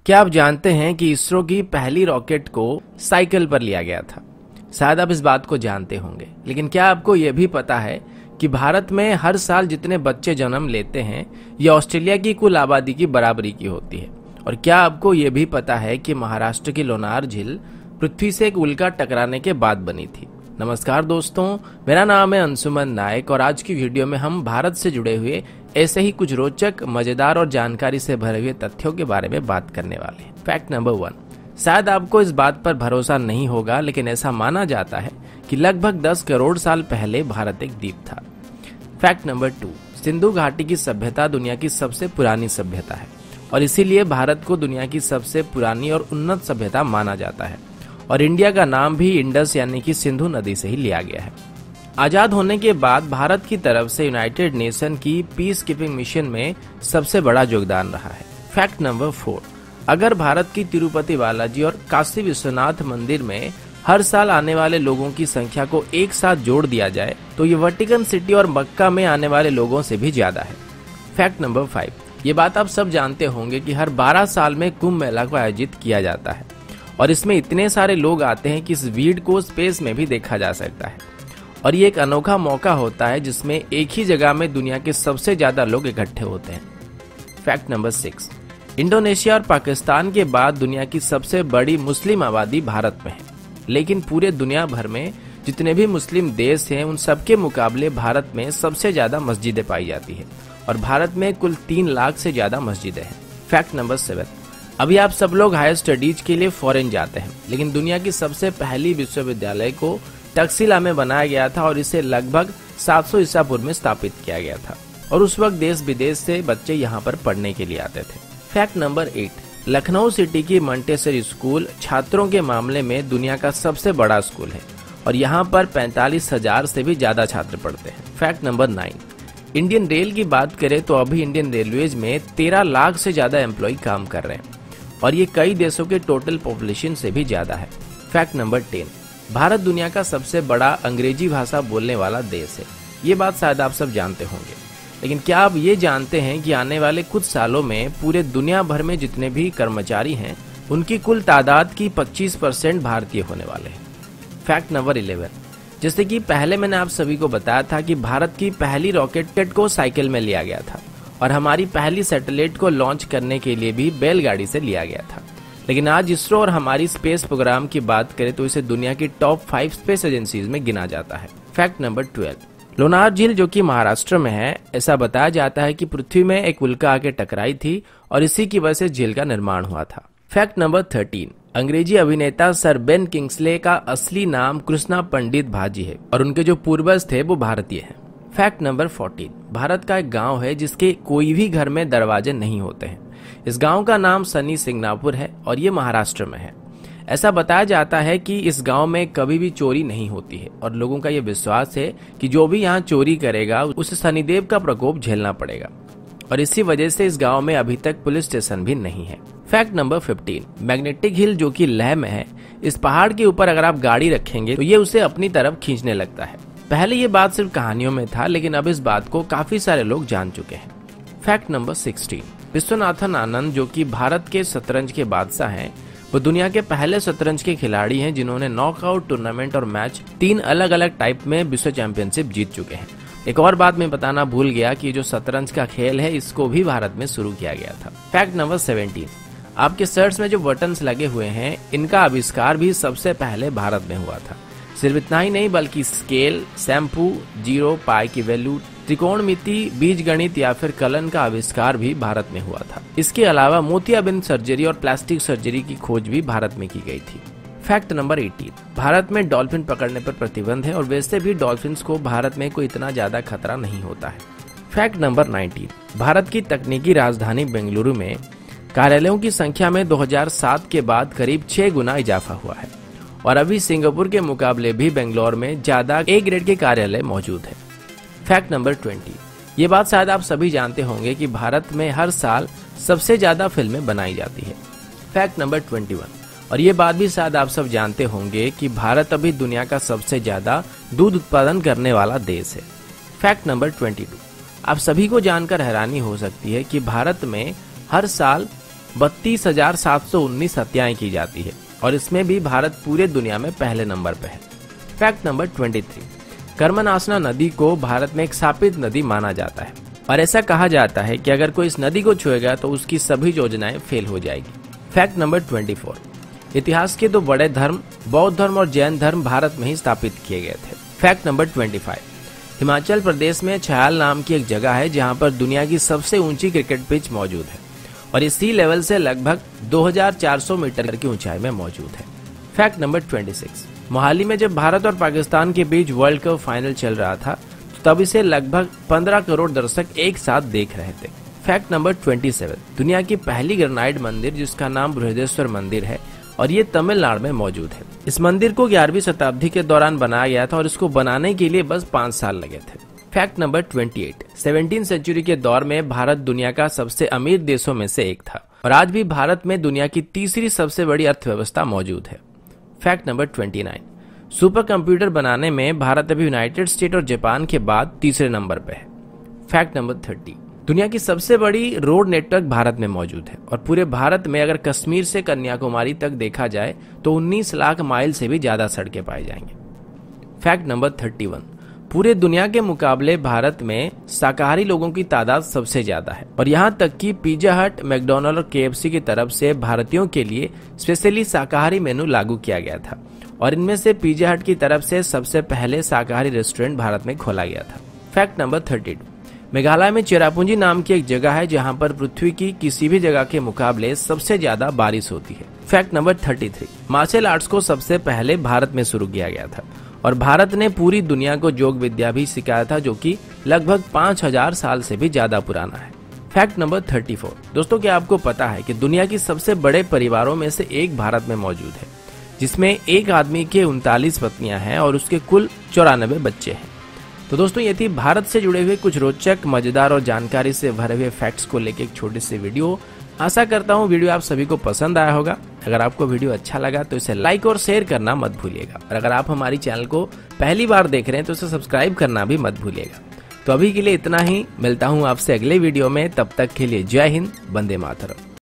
क्या आप जानते हैं कि इसरो की पहली रॉकेट को साइकिल पर लिया गया था? शायद आप इस बात को जानते होंगे, लेकिन क्या आपको यह भी पता है कि भारत में हर साल जितने बच्चे जन्म लेते हैं ये ऑस्ट्रेलिया की कुल आबादी की बराबरी की होती है। और क्या आपको यह भी पता है कि महाराष्ट्र की लोनार झील पृथ्वी से एक उल्का टकराने के बाद बनी थी। नमस्कार दोस्तों, मेरा नाम है अंशुमन नायक और आज की वीडियो में हम भारत से जुड़े हुए ऐसे ही कुछ रोचक, मजेदार और जानकारी से भरे हुए तथ्यों के बारे में बात करने वाले हैं। फैक्ट नंबर 1, शायद आपको इस बात पर भरोसा नहीं होगा, लेकिन ऐसा माना जाता है कि लगभग 10 करोड़ साल पहले भारत एक द्वीप था। फैक्ट नंबर 2, सिंधु घाटी की सभ्यता दुनिया की सबसे पुरानी सभ्यता है और इसीलिए भारत को दुनिया की सबसे पुरानी और उन्नत सभ्यता माना जाता है। और इंडिया का नाम भी इंडस यानी कि सिंधु नदी से ही लिया गया है। आजाद होने के बाद भारत की तरफ से यूनाइटेड नेशन की पीस कीपिंग मिशन में सबसे बड़ा योगदान रहा है। फैक्ट नंबर 4, अगर भारत की तिरुपति बालाजी और काशी विश्वनाथ मंदिर में हर साल आने वाले लोगों की संख्या को एक साथ जोड़ दिया जाए तो ये वेटिकन सिटी और मक्का में आने वाले लोगों से भी ज्यादा है। फैक्ट नंबर 5, ये बात आप सब जानते होंगे कि हर 12 साल में कुंभ मेला को आयोजित किया जाता है और इसमें इतने सारे लोग आते हैं कि इस भीड़ को स्पेस में भी देखा जा सकता है। और ये एक अनोखा मौका होता है जिसमें एक ही जगह में दुनिया के सबसे ज्यादा लोग इकट्ठे होते हैं। फैक्ट नंबर 6, इंडोनेशिया और पाकिस्तान के बाद दुनिया की सबसे बड़ी मुस्लिम आबादी भारत में है, लेकिन पूरे दुनिया भर में जितने भी मुस्लिम देश हैं उन सबके मुकाबले भारत में सबसे ज्यादा मस्जिदें पाई जाती है और भारत में कुल 3 लाख से ज्यादा मस्जिदें हैं। फैक्ट नंबर 7, अभी आप सब लोग हायर स्टडीज के लिए फॉरेन जाते हैं, लेकिन दुनिया की सबसे पहली विश्वविद्यालय को तक्षशिला में बनाया गया था और इसे लगभग 700 ईसा पूर्व में स्थापित किया गया था और उस वक्त देश विदेश से बच्चे यहाँ पर पढ़ने के लिए आते थे। फैक्ट नंबर 8, लखनऊ सिटी की मंटेसरी स्कूल छात्रों के मामले में दुनिया का सबसे बड़ा स्कूल है और यहाँ पर 45,000 से भी ज्यादा छात्र पढ़ते हैं। फैक्ट नंबर 9, इंडियन रेल की बात करें तो अभी इंडियन रेलवेज में 13 लाख से ज्यादा एम्प्लॉय काम कर रहे हैं और ये कई देशों के टोटल पॉपुलेशन से भी ज्यादा है। फैक्ट नंबर 10, भारत दुनिया का सबसे बड़ा अंग्रेजी भाषा बोलने वाला देश है। ये बात शायद आप सब जानते होंगे, लेकिन क्या आप ये जानते हैं कि आने वाले कुछ सालों में पूरे दुनिया भर में जितने भी कर्मचारी हैं उनकी कुल तादाद की 25% भारतीय होने वाले हैं। फैक्ट नंबर 11, जैसे कि पहले मैंने आप सभी को बताया था कि भारत की पहली रॉकेट को साइकिल में लिया गया था और हमारी पहली सैटेलाइट को लॉन्च करने के लिए भी बैलगाड़ी से लिया गया था, लेकिन आज इसरो और हमारी स्पेस प्रोग्राम की बात करें तो इसे दुनिया की टॉप 5 स्पेस एजेंसीज में गिना जाता है। फैक्ट नंबर 12, लोनार झील जो कि महाराष्ट्र में है, ऐसा बताया जाता है कि पृथ्वी में एक उल्का आके टकराई थी और इसी की वजह से झील का निर्माण हुआ था। फैक्ट नंबर 13, अंग्रेजी अभिनेता सर बेन किंग्सले का असली नाम कृष्णा पंडित भाजी है और उनके जो पूर्वज थे वो भारतीय हैं। फैक्ट नंबर 14, भारत का एक गांव है जिसके कोई भी घर में दरवाजे नहीं होते हैं। इस गांव का नाम सनी सिंगनापुर है और ये महाराष्ट्र में है। ऐसा बताया जाता है कि इस गांव में कभी भी चोरी नहीं होती है और लोगों का ये विश्वास है कि जो भी यहाँ चोरी करेगा उसे शनिदेव का प्रकोप झेलना पड़ेगा और इसी वजह से इस गांव में अभी तक पुलिस स्टेशन भी नहीं है। फैक्ट नंबर 15, मैग्नेटिक हिल जो कि लेह में है, इस पहाड़ के ऊपर अगर आप गाड़ी रखेंगे तो ये उसे अपनी तरफ खींचने लगता है। पहले ये बात सिर्फ कहानियों में था, लेकिन अब इस बात को काफी सारे लोग जान चुके हैं। फैक्ट नंबर 16, विश्वनाथन आनंद जो कि भारत के शतरंज के बादशाह हैं, वो दुनिया के पहले शतरंज के खिलाड़ी हैं जिन्होंने नॉकआउट टूर्नामेंट और मैच 3 अलग अलग टाइप में विश्व चैंपियनशिप जीत चुके हैं। एक और बात मैं बताना भूल गया कि जो शतरंज का खेल है इसको भी भारत में शुरू किया गया था। फैक्ट नंबर 17, आपके शर्ट्स में जो बटन्स लगे हुए हैं इनका आविष्कार भी सबसे पहले भारत में हुआ था। सिर्फ इतना ही नहीं बल्कि स्केल, शैम्पू, जीरो, पाई की वैल्यू, त्रिकोणमिति, बीज गणित या फिर कलन का आविष्कार भी भारत में हुआ था। इसके अलावा मोतियाबिंद सर्जरी और प्लास्टिक सर्जरी की खोज भी भारत में की गई थी। फैक्ट नंबर 18, भारत में डॉल्फिन पकड़ने पर प्रतिबंध है और वैसे भी डॉल्फिन्स को भारत में कोई इतना ज्यादा खतरा नहीं होता है। फैक्ट नंबर 19, भारत की तकनीकी राजधानी बेंगलुरु में कार्यालयों की संख्या में 2007 के बाद करीब 6 गुना इजाफा हुआ है और अभी सिंगापुर के मुकाबले भी बेंगलोर में ज्यादा ए ग्रेड के कार्यालय मौजूद है। फैक्ट नंबर 20, ये बात शायद आप सभी जानते होंगे कि भारत में हर साल सबसे ज्यादा फिल्में बनाई जाती है। फैक्ट नंबर 21, और ये बात भी शायद आप सब जानते होंगे कि भारत अभी दुनिया का सबसे ज्यादा दूध उत्पादन करने वाला देश है। फैक्ट नंबर 22, आप सभी को जानकर हैरानी हो सकती है कि भारत में हर साल 32,719 हत्याएं की जाती है और इसमें भी भारत पूरे दुनिया में पहले नंबर पर है। फैक्ट नंबर 23, कर्मनासना नदी को भारत में एक शापित नदी माना जाता है और ऐसा कहा जाता है कि अगर कोई इस नदी को छुएगा तो उसकी सभी योजनाएं फेल हो जाएगी। फैक्ट नंबर 24, इतिहास के दो बड़े धर्म बौद्ध धर्म और जैन धर्म भारत में ही स्थापित किए गए थे। फैक्ट नंबर 25, हिमाचल प्रदेश में छयाल नाम की एक जगह है जहां पर दुनिया की सबसे ऊंची क्रिकेट पिच मौजूद है और ये सी लेवल से लगभग 2400 मीटर की ऊंचाई में मौजूद है। फैक्ट नंबर 26, मोहाली में जब भारत और पाकिस्तान के बीच वर्ल्ड कप फाइनल चल रहा था तो तब इसे लगभग 15 करोड़ दर्शक एक साथ देख रहे थे। फैक्ट नंबर 27, दुनिया की पहली ग्रेनाइट मंदिर जिसका नाम बृहदेश्वर मंदिर है और ये तमिलनाडु में मौजूद है। इस मंदिर को 11वीं शताब्दी के दौरान बनाया गया था और इसको बनाने के लिए बस 5 साल लगे थे। फैक्ट नंबर 28, 17वीं सेंचुरी के दौर में भारत दुनिया का सबसे अमीर देशों में से एक था और आज भी भारत में दुनिया की तीसरी सबसे बड़ी अर्थव्यवस्था मौजूद है। फैक्ट नंबर 29, सुपर कंप्यूटर बनाने में भारत अभी यूनाइटेड स्टेट और जापान के बाद तीसरे नंबर पर है। फैक्ट नंबर 30, दुनिया की सबसे बड़ी रोड नेटवर्क भारत में मौजूद है और पूरे भारत में अगर कश्मीर से कन्याकुमारी तक देखा जाए तो 19 लाख माइल से भी ज्यादा सड़कें पाई जाएंगी। फैक्ट नंबर 31, पूरे दुनिया के मुकाबले भारत में शाकाहारी लोगों की तादाद सबसे ज्यादा है और यहाँ तक कि पिज्जा हट, मैकडॉनल्ड और KFC की तरफ से भारतीयों के लिए स्पेशली शाकाहारी मेनू लागू किया गया था और इनमें से पिज्जा हट की तरफ से सबसे पहले शाकाहारी रेस्टोरेंट भारत में खोला गया था। फैक्ट नंबर 32, मेघालय में चेरापूंजी नाम की एक जगह है जहां पर पृथ्वी की किसी भी जगह के मुकाबले सबसे ज्यादा बारिश होती है। फैक्ट नंबर 33, मार्शल आर्ट्स को सबसे पहले भारत में शुरू किया गया था और भारत ने पूरी दुनिया को योग विद्या भी सिखाया था जो कि लगभग 5000 साल से भी ज्यादा पुराना है। फैक्ट नंबर 34, दोस्तों क्या आपको पता है कि दुनिया की सबसे बड़े परिवारों में से एक भारत में मौजूद है जिसमें एक आदमी के 39 पत्नियां हैं और उसके कुल 94 बच्चे हैं। तो दोस्तों ये थी भारत से जुड़े हुए कुछ रोचक, मजेदार और जानकारी से भरे हुए फैक्ट्स को लेकर एक छोटी सी वीडियो। आशा करता हूँ वीडियो आप सभी को पसंद आया होगा। अगर आपको वीडियो अच्छा लगा तो इसे लाइक और शेयर करना मत भूलिएगा और अगर आप हमारी चैनल को पहली बार देख रहे हैं तो इसे सब्सक्राइब करना भी मत भूलिएगा। तो अभी के लिए इतना ही, मिलता हूँ आपसे अगले वीडियो में, तब तक के लिए जय हिंद, वंदे मातरम।